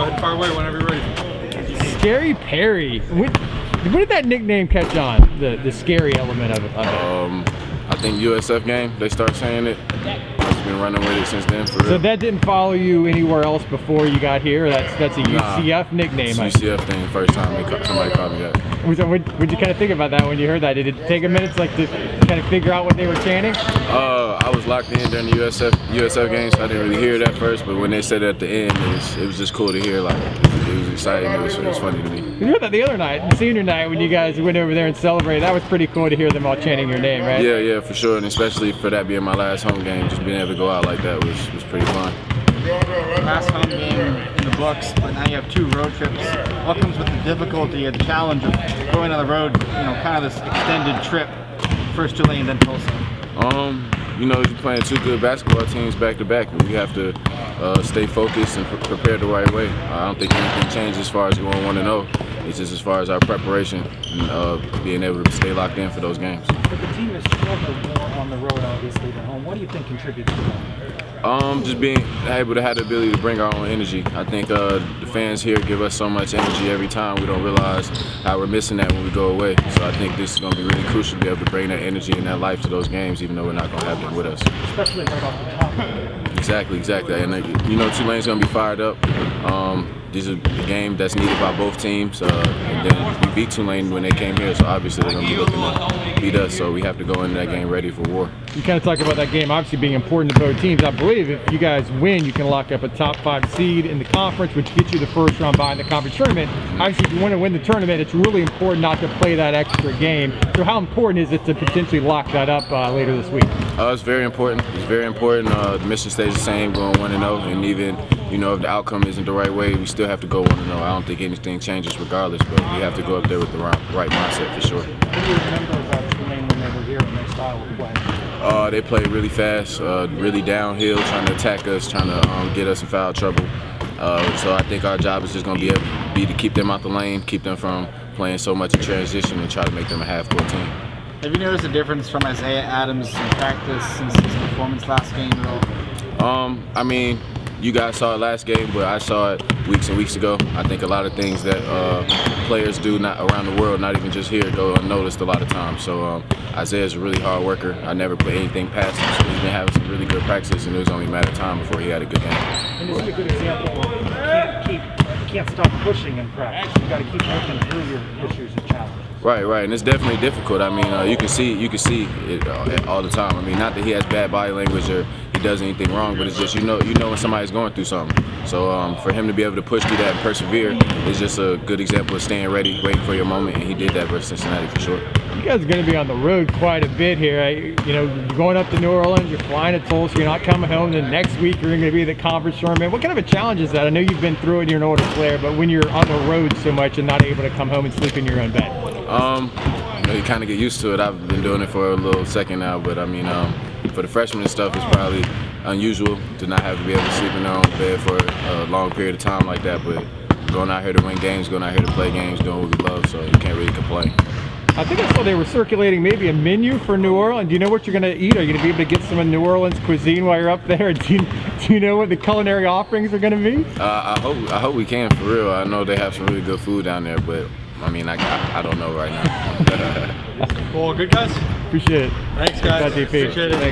Go ahead and fire away whenever you're ready. Scary Perry. When did that nickname catch on? The scary element of it. I think USF game, they start saying it. I've been running with it since then, for real. So that didn't follow you anywhere else before you got here? That's a UCF nickname. It's a UCF thing, first time somebody called me that. So what did you kind of think about that when you heard that? Did it take a minute to kind of figure out what they were chanting? I was locked in during the USF game, so I didn't really hear it at first, but when they said it at the end, it was just cool to hear. Like, it was exciting, it was funny to me. You heard that the other night, the senior night, when you guys went over there and celebrated. That was pretty cool to hear them all chanting your name, right? Yeah, for sure, and especially for that being my last home game, just being able to go out like that was pretty fun. Last home game in the books, but now you have 2 road trips. What comes with the difficulty or the challenge of going on the road, kind of this extended trip, first Tulane, then Tulsa? You're playing 2 good basketball teams back to back. We have to stay focused and prepare the right way. I don't think anything changes as far as going 1-0. It's just as far as our preparation and being able to stay locked in for those games. But the team has struggled more on the road, obviously, than home. What do you think contributes to that? Just being able to have the ability to bring our own energy. I think the fans here give us so much energy every time. We don't realize how we're missing that when we go away. So I think this is going to be really crucial to be able to bring that energy and that life to those games, even though we're not going to have them with us. Especially right off the top. Exactly. And Tulane's going to be fired up. This is a game that's needed by both teams. And then we beat Tulane when they came here, so obviously they're going to be looking to beat us. So we have to go into that game ready for war. You kind of talk about that game obviously being important to both teams. I believe if you guys win, you can lock up a top 5 seed in the conference, which gets you the first round bye in the conference tournament. Obviously, if you want to win the tournament, it's really important not to play that extra game. So how important is it to potentially lock that up later this week? It's very important. It's very important. The mission stays the same, going 1-0, and even if the outcome isn't the right way, we still have to go 1-0. I don't think anything changes regardless, but we have to go up there with the right mindset for sure. What do you remember about Tulane when they were here and their style of play? They play really fast, really downhill, trying to attack us, trying to get us in foul trouble. So I think our job is just going to be to keep them out the lane, keep them from playing so much in transition, and try to make them a half-court team. Have you noticed a difference from Isaiah Adams in practice since his performance last game at all? You guys saw it last game, but I saw it weeks and weeks ago. I think a lot of things that players do not around the world, not even just here, go unnoticed a lot of times. So Isaiah's a really hard worker. I never put anything past him, so he's been having some really good practices, and it was only a matter of time before he had a good game. And this is a good example of you can't stop pushing in practice. You got to keep working through your issues and challenges. Right, and it's definitely difficult. You can see it all the time. Not that he has bad body language or he does anything wrong, but it's just you know when somebody's going through something. So for him to be able to push through that and persevere is just a good example of staying ready, waiting for your moment, and he did that versus Cincinnati for sure. You guys are going to be on the road quite a bit here. You're going up to New Orleans, you're flying to Tulsa, you're not coming home. Then next week you're going to be at the conference tournament. What kind of a challenge is that? I know you've been through it, you're an older player, but when you're on the road so much and not able to come home and sleep in your own bed. You kind of get used to it. I've been doing it for a little second now, but for the freshmen and stuff, it's probably unusual to not have to be able to sleep in their own bed for a long period of time like that. But going out here to win games, going out here to play games, doing what we love, so you can't really complain. I think I saw they were circulating maybe a menu for New Orleans. Do you know what you're going to eat? Are you going to be able to get some of New Orleans cuisine while you're up there? Do you know what the culinary offerings are going to be? I hope we can, for real. I know they have some really good food down there, but I don't know right now. Well, good guys. Appreciate it. Thanks, guys. Appreciate it. Thanks.